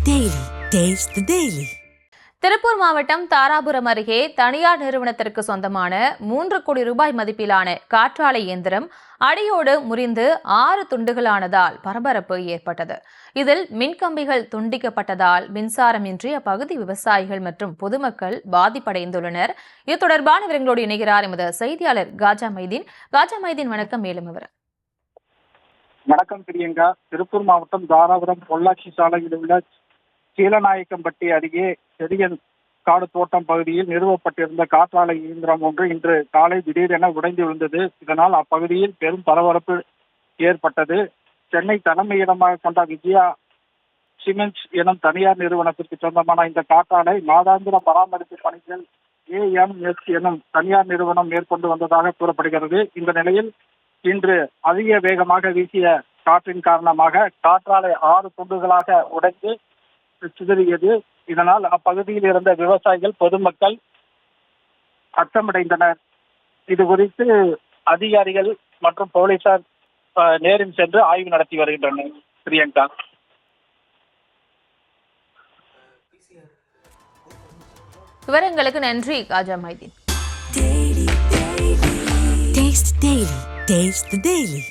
Daily. Taste the Daily. Tiruppur மாவட்டம் தாராபுரம் அருகே தனியார் நிறுவனத்திற்கு சொந்தமான 3 கோடி ரூபாய் மதிப்பிலான காற்றாலை இயந்திரம் அடியோடு முறிந்து 6 துண்டுகளானதால் பரபரப்பு ஏற்பட்டது. இதில் மின்கம்பிகள் துண்டிக்கப்பட்டதால் மின்சாரமின்றி அப்பகுதி விவசாயிகள் மற்றும் பொதுமக்கள் பாதிப்படைந்துள்ளனர். இது தொடர்பான விவரங்களோடு இணைகிறார் எமது செய்தியாளர் காஜா மைதீன். வணக்கம். மேலும் விவரம். வணக்கம் பிரியங்கா. திருப்பூர் மாவட்டம் தாராபுரம் பொள்ளாச்சி சாலையில் உள்ள சீலநாயக்கம்பட்டி அருகே செடியன் காடு தோட்டம் பகுதியில் நிறுவப்பட்டிருந்த காற்றாலை இயந்திரம் ஒன்று இன்று காலை திடீரென உடைந்து விழுந்தது. இதனால் அப்பகுதியில் பெரும் பரபரப்பு ஏற்பட்டது. சென்னை தலைமையிடமாக கொண்ட விஜயா சிமெண்ட்ஸ் எனும் தனியார் நிறுவனத்திற்கு சொந்தமான இந்த காற்றாலை மாதாந்திர பராமரிப்பு பணிகள் AMS எனும் தனியார் நிறுவனம் மேற்கொண்டு வந்ததாக கூறப்படுகிறது. இந்த நிலையில் இன்று அதிக வேகமாக வீசிய காற்றின் காரணமாக காற்றாலை 6 துண்டுகளாக உடைந்து சிதறியது. இதனால் அப்பகுதியில் இருந்த விவசாயிகள் பொதுமக்கள் அச்சமடைந்தனர். இது குறித்து அதிகாரிகள் மற்றும் போலீசார் நேரில் சென்று ஆய்வு நடத்தி வருகின்றனர். பிரியங்கா. விவரங்களுக்கு நன்றி Khaja Maideen. Taste the Daily.